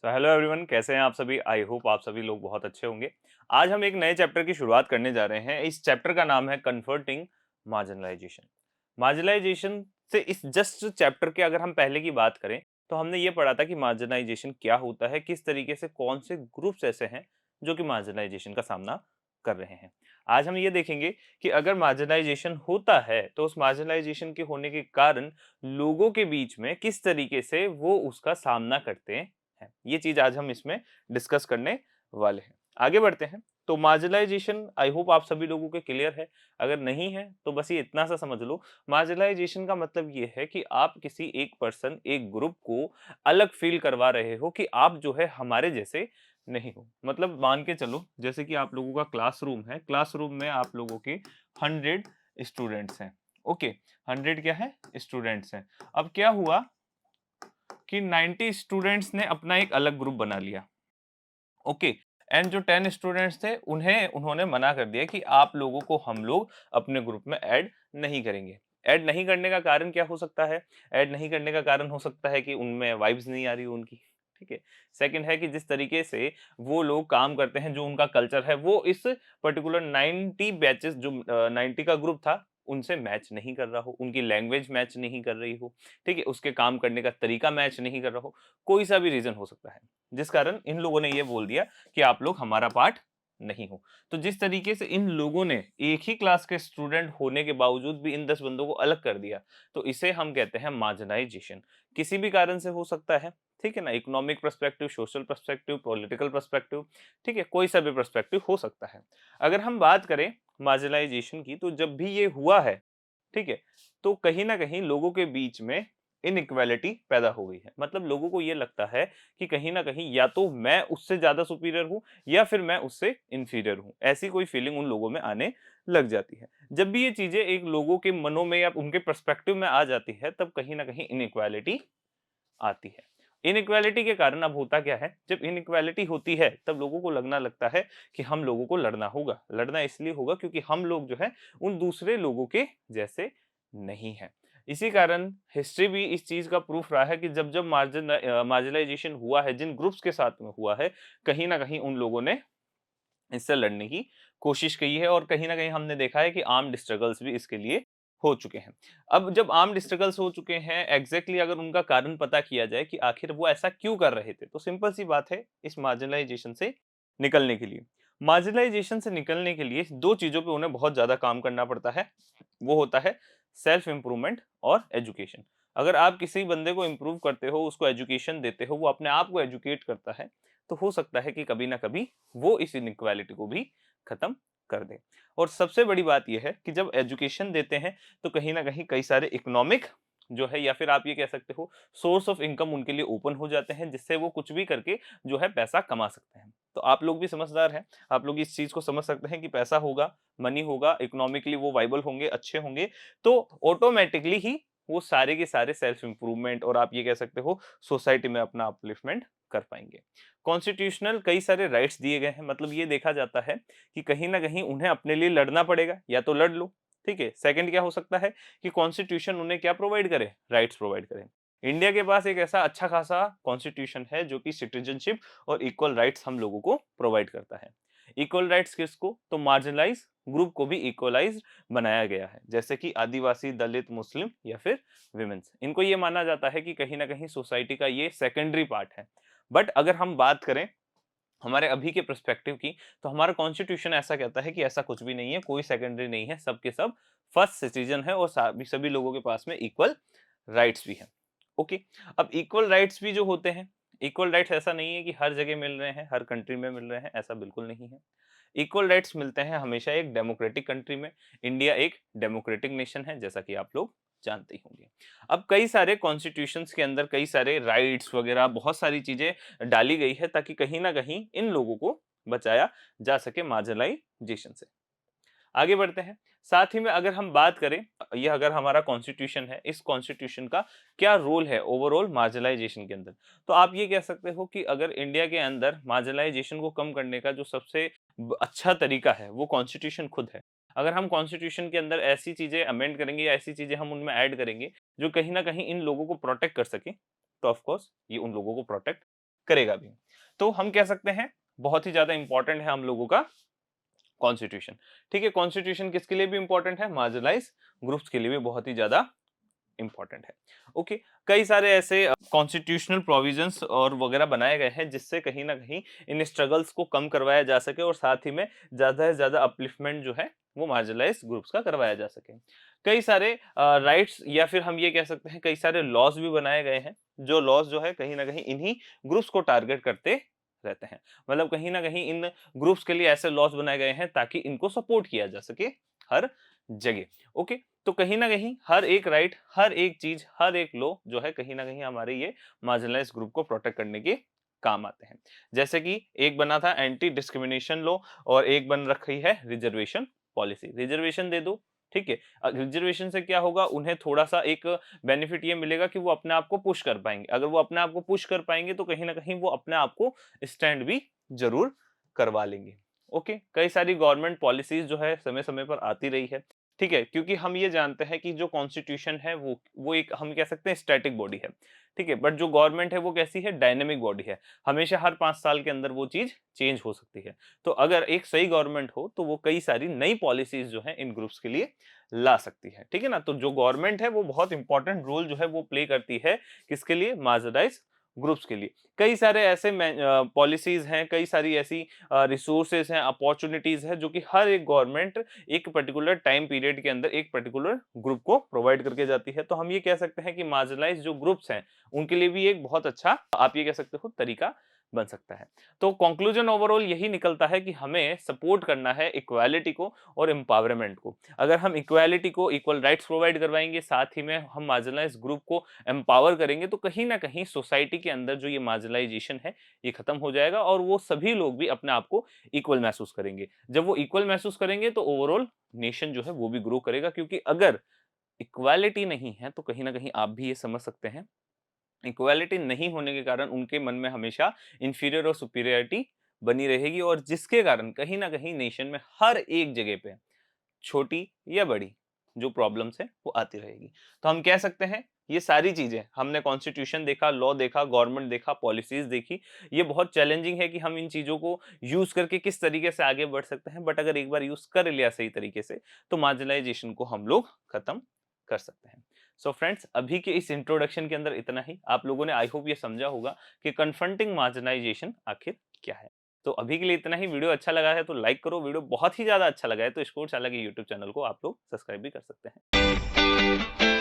Hello everyone, कैसे हैं आप सभी। आई होप आप सभी लोग बहुत अच्छे होंगे। आज हम एक नए चैप्टर की शुरुआत करने जा रहे हैं। इस चैप्टर का नाम है कन्वर्टिंग मार्जिनलाइजेशन। मार्जिनलाइजेशन से इस जस्ट चैप्टर के अगर हम पहले की बात करें तो हमने ये पढ़ा था कि मार्जिनलाइजेशन क्या होता है, किस तरीके से कौन से ग्रुप्स ऐसे हैं जो कि मार्जिनलाइजेशन का सामना कर रहे हैं। आज हम ये देखेंगे कि अगर मार्जिनलाइजेशन होता है तो उस मार्जिनलाइजेशन के होने के कारण लोगों के बीच में किस तरीके से वो उसका सामना करते हैं। ये चीज आज हम इसमें डिस्कस करने वाले हैं। आगे बढ़ते हैं। तो मार्जिनलाइजेशन आई होप आप सभी लोगों के क्लियर है। अगर नहीं है तो बस ये इतना सा समझ लो, मार्जिनलाइजेशन का मतलब ये है कि आप किसी एक पर्सन एक ग्रुप को अलग फील करवा रहे हो कि आप जो है हमारे जैसे नहीं हो। मतलब मान के चलो जैसे कि आप लोगों का क्लासरूम है, क्लासरूम में आप लोगों के 100 स्टूडेंट्स हैं। ओके, 100 क्या है, स्टूडेंट्स हैं। अब क्या हुआ कि 90 स्टूडेंट्स ने अपना एक अलग ग्रुप बना लिया। ओके, एंड जो 10 स्टूडेंट्स थे उन्हें उन्होंने मना कर दिया कि आप लोगों को हम लोग अपने ग्रुप में ऐड नहीं करेंगे। ऐड नहीं करने का कारण क्या हो सकता है? ऐड नहीं करने का कारण हो सकता है कि उनमें वाइब्स नहीं आ रही उनकी। ठीक है। सेकंड है कि जिस तरीके से वो लोग काम करते हैं, जो उनका कल्चर है, वो इस पर्टिकुलर 90 बैचेस जो 90 का ग्रुप था उनसे मैच नहीं कर रहा हो, उनकी लैंग्वेज मैच नहीं कर रही हो। ठीक है, उसके काम करने का तरीका मैच नहीं कर रहा हो। कोई सा भी रीजन हो सकता है जिस कारण इन लोगों ने ये बोल दिया कि आप लोग हमारा पार्ट नहीं हो। तो जिस तरीके से इन लोगों ने एक ही क्लास के स्टूडेंट होने के बावजूद भी इन 10 बंदों को अलग कर दिया, तो इसे हम कहते हैं मार्जिनाइजेशन। किसी भी कारण से हो सकता है, ठीक है ना, economic perspective, social perspective, political perspective, ठीक है, कोई सा भी पर्सपेक्टिव हो सकता है। अगर हम बात करें मार्जिनाइजेशन की, तो जब भी ये हुआ है, ठीक है, तो कहीं न कहीं लोगों के बीच में इनइक्वालिटी पैदा हो गई है। मतलब लोगों को ये लगता है कि कहीं न कहीं या तो मैं उससे ज़्यादा सुपीरियर हूँ या फिर मैं उससे इंफीरियर हूँ। ऐसी कोई फीलिंग उन लोगों में आने लग जाती है। जब भी ये चीज़ें एक लोगों के मनों में या उनके पर्सपेक्टिव में आ जाती है, तब कहीं न कहीं इनइक्वालिटी आती है। इनइक्वालिटी के कारण अब होता क्या है, जब इनइक्वालिटी होती है तब लोगों को लगना लगता है कि हम लोगों को लड़ना होगा। लड़ना इसलिए होगा क्योंकि हम लोग जो है उन दूसरे लोगों के जैसे नहीं हैं। इसी कारण हिस्ट्री भी इस चीज़ का प्रूफ रहा है कि जब-जब मार्जिनलाइजेशन हुआ है, जिन ग्रुप्स के साथ में हुआ है, कहीं न कहीं उन लोगों ने इससे लड़ने की कोशिश की है और कहीं न कहीं हमने देखा है कि आर्म्ड स्ट्रगल्स भी इसके लिए हो चुके हैं। अब जब आर्म्ड स्ट्रगल्स हो चुके हैं, एग्ज़ैक्टली अगर उनका कारण पता किया जाए कि आखिर वो ऐसा क्यों कर रहे थे, तो सिंपल सी बात है, इस मार्जिनलाइजेशन से निकलने के लिए। मार्जिनलाइजेशन से निकलने के लिए 2 चीज़ों पे उन्हें बहुत ज़्यादा काम करना पड़ता है। वो होता है सेल्फ इम्प्रूवमेंट और एजुकेशन। अगर आप किसी बंदे को इम्प्रूव करते हो, उसको एजुकेशन देते हो, वो अपने आप को एजुकेट करता है, तो हो सकता है कि कभी ना कभी वो इस इनइक्वालिटी को भी खत्म कर दे। और सबसे बड़ी बात ये है कि जब एजुकेशन देते हैं तो कहीं ना कहीं कई सारे इकोनॉमिक जो है, या फिर आप ये कह सकते हो सोर्स ऑफ इनकम उनके लिए ओपन हो जाते हैं, जिससे वो कुछ भी करके जो है पैसा कमा सकते हैं। तो आप लोग भी समझदार हैं, आप लोग इस चीज को समझ सकते हैं कि पैसा होगा, मनी होगा, इकोनॉमिकली वो वाइबल होंगे, अच्छे होंगे, तो ऑटोमेटिकली ही वो सारे के सारे सेल्फ इंप्रूवमेंट और आप ये कह सकते हो सोसाइटी में अपना अपलिफ्टमेंट कर पाएंगे। कॉन्स्टिट्यूशनल कई सारे राइट्स दिए गए हैं। मतलब ये देखा जाता है कि कहीं ना कहीं उन्हें अपने लिए लड़ना पड़ेगा, या तो लड़ लो, ठीक है। सेकंड क्या हो सकता है कि कॉन्स्टिट्यूशन उन्हें क्या प्रोवाइड करे, राइट्स प्रोवाइड करे। इंडिया के पास एक ऐसा अच्छा खासा कॉन्स्टिट्यूशन है जो कि सिटीजनशिप और इक्वल राइट्स हम लोगों को प्रोवाइड करता है। इक्वल राइट्स किसको, तो मार्जिनलाइज ग्रुप को भी इक्वलाइज बनाया गया है, जैसे कि आदिवासी, दलित, मुस्लिम या फिर विमेन्स। इनको ये माना जाता है कि कहीं ना कहीं सोसाइटी का ये सेकेंडरी पार्ट है। बट अगर हम बात करें हमारे अभी के पर्सपेक्टिव की, तो हमारा कॉन्स्टिट्यूशन ऐसा कहता है कि ऐसा कुछ भी नहीं है, कोई सेकेंडरी नहीं है, सबके सब फर्स्ट सिटीजन है और सभी सभी लोगों के पास में इक्वल राइट्स भी हैं। ओके, अब इक्वल राइट्स भी जो होते हैं, इक्वल राइट्स ऐसा नहीं है कि हर जगह मिल रहे हैं, हर कंट्री में मिल रहे हैं, ऐसा बिल्कुल नहीं है। इक्वल राइट्स मिलते हैं हमेशा एक डेमोक्रेटिक कंट्री में। इंडिया एक डेमोक्रेटिक नेशन है, जैसा कि आप लोग जानते ही होंगे। अब कई सारे कॉन्स्टिट्यूशंस के अंदर कई सारे राइट्स वगैरह बहुत सारी चीजें डाली गई है ताकि कहीं ना कहीं इन लोगों को बचाया जा सके मार्जिनलाइजेशन से। आगे बढ़ते हैं। साथ ही में अगर हम बात करें, ये अगर हमारा कॉन्स्टिट्यूशन है, इस कॉन्स्टिट्यूशन का क्या रोल है ओवरऑल मार्जिनलाइजेशन के अंदर, तो आप ये कह सकते हो कि अगर इंडिया के अंदर मार्जिनलाइजेशन को कम करने का जो सबसे अच्छा तरीका है वो कॉन्स्टिट्यूशन खुद है। अगर हम कॉन्स्टिट्यूशन के अंदर ऐसी चीजें अमेंड करेंगे या ऐसी चीजें हम उनमें ऐड करेंगे जो कहीं ना कहीं इन लोगों को प्रोटेक्ट कर सके, तो ऑफ कोर्स ये उन लोगों को प्रोटेक्ट करेगा भी। तो हम कह सकते हैं बहुत ही ज़्यादा इम्पोर्टेंट है हम लोगों का कॉन्स्टिट्यूशन। ठीक है, कॉन्स्टिट्यूशन किसके लिए भी इम्पोर्टेंट है? मार्जिनलाइज्ड ग्रुप्स के लिए भी बहुत ही ज़्यादा इम्पोर्टेंट है। ओके, कई सारे ऐसे कॉन्स्टिट्यूशनल प्रोविजंस और वगैरह बनाए गए हैं जिससे कहीं न कहीं इन स्ट्रगल्स को कम करवाया जा सके और साथ ही में ज़्यादा से ज़्यादा अपलिफ्टमेंट जो है वो मार्जिनलाइज्ड ग्रुप्स का करवाया जा सके। कई सारे राइट्स या फिर हम ये कह सकते हैं कई सारे लॉज़ भी बनाए गए हैं, जो लॉज़ जो है कहीं न कहीं इन्हीं ग्रुप्स को टारगेट करते रहते हैं। मतलब कहीं न कहीं इन ग्रुप्स के लिए ऐसे लॉज़ बनाए गए हैं ताकि इनको सपोर्ट किया जा सके हर जगह। ओके, तो कहीं न कहीं हर एक राइट, हर एक चीज़, हर एक लॉ जो है कहीं न कहीं हमारे ये मार्जिनलाइज्ड ग्रुप को प्रोटेक्ट करने के काम आते हैं। जैसे कि एक बना था एंटी डिस्क्रिमिनेशन लॉ और एक बन रखी है रिजर्वेशन पॉलिसी। रिजर्वेशन दे दो, ठीक है? रिजर्वेशन से क्या होगा उन्हें थोड़ा-सा एक बेनिफिट ये मिलेगा कि वो अपने आप को पुश कर पाएँगे। अगर वो अपने आप को पुश कर पाएँगे तो कहीं न कहीं वो अपने आप को स्टैंड भी ज़रूर करवा लेंगे। ओके, कई सारी गवर्नमेंट पॉलिसीज़ जो है समय-समय पर आती रही है। ठीक है, क्योंकि हम ये जानते हैं कि जो कॉन्स्टिट्यूशन है वो एक हम कह सकते हैं स्टैटिक बॉडी है, ठीक है? बट जो गवर्नमेंट है वो कैसी है? डायनामिक बॉडी है। हमेशा हर 5 साल के अंदर वो चीज़ चेंज हो सकती है। तो अगर एक सही गवर्नमेंट हो तो वो कई सारी नई पॉलिसीज़ जो हैं इन ग्रुप्स के लिए ला सकती है, ठीक है ना? तो जो गवर्नमेंट है वो बहुत इंपॉर्टेंट रोल जो है वो प्ले करती है, किसके लिए? मार्जिनलाइज्ड ग्रुप्स के लिए। कई सारे ऐसे पॉलिसीज़ हैं, कई सारी ऐसी रिसोर्सेज़ हैं, अपॉर्च्युनिटीज़ हैं जो कि हर एक गवर्नमेंट एक पर्टिकुलर टाइम पीरियड के अंदर एक पर्टिकुलर ग्रुप को प्रोवाइड करके जाती है। तो हम ये कह सकते हैं कि मार्जिनलाइज्ड जो ग्रुप्स हैं, उनके लिए भी एक बहुत अच्छा आप ये कह सकते हो तरीका बन सकता है। तो कंक्लूजन ओवरऑल यही निकलता है कि हमें सपोर्ट करना है इक्वालिटी को और एम्पावरमेंट को। अगर हम इक्वालिटी को इक्वल राइट्स प्रोवाइड करवाएँगे, साथ ही में हम मार्जिनलाइज्ड ग्रुप को एम्पावर करेंगे, तो कहीं न कहीं सोसाइटी के अंदर जो ये मार्जिनलाइजेशन है, ये खत्म हो जाएगा और वो सभी लोग भी अपने आप को इक्वल महसूस करेंगे। जब वो इक्वल महसूस करेंगे तो ओवरऑल नेशन जो है वो भी ग्रो करेगा, क्योंकि अगर इक्वालिटी नहीं है तो कहीं न कहीं आप भी ये समझ सकते हैं, इक्वालिटी नहीं होने के कारण उनके मन में हमेशा इंफीरियर और सुपीरियरिटी बनी रहेगी और जिसके कारण कहीं न कहीं नेशन में हर एक जगह पे छोटी या बड़ी जो प्रॉब्लम्स हैं वो आती रहेगी। तो हम कह सकते हैं ये सारी चीज़ें हमने कॉन्स्टिट्यूशन देखा, लॉ देखा, गवर्नमेंट देखा, पॉलिसीज़ देखी। ये बहुत चैलेंजिंग है कि हम इन चीज़ों को यूज़ करके किस तरीके से आगे बढ़ सकते हैं, बट अगर एक बार यूज़ कर लिया सही तरीके से तो मार्जिनलाइजेशन को हम लोग खत्म कर सकते हैं। सो फ्रेंड्स, अभी के इस इंट्रोडक्शन के अंदर इतना ही। आप लोगों ने आई होप ये समझा होगा कि कन्फ्रंटिंग मार्जिनलाइजेशन आखिर क्या है। तो अभी के लिए इतना ही। वीडियो अच्छा लगा है तो लाइक करो, वीडियो बहुत ही ज़्यादा अच्छा लगा है तो स्पोर्ट्स चाला के यूट्यूब चैनल को आप लोग सब्सक्राइब भी कर सकते हैं।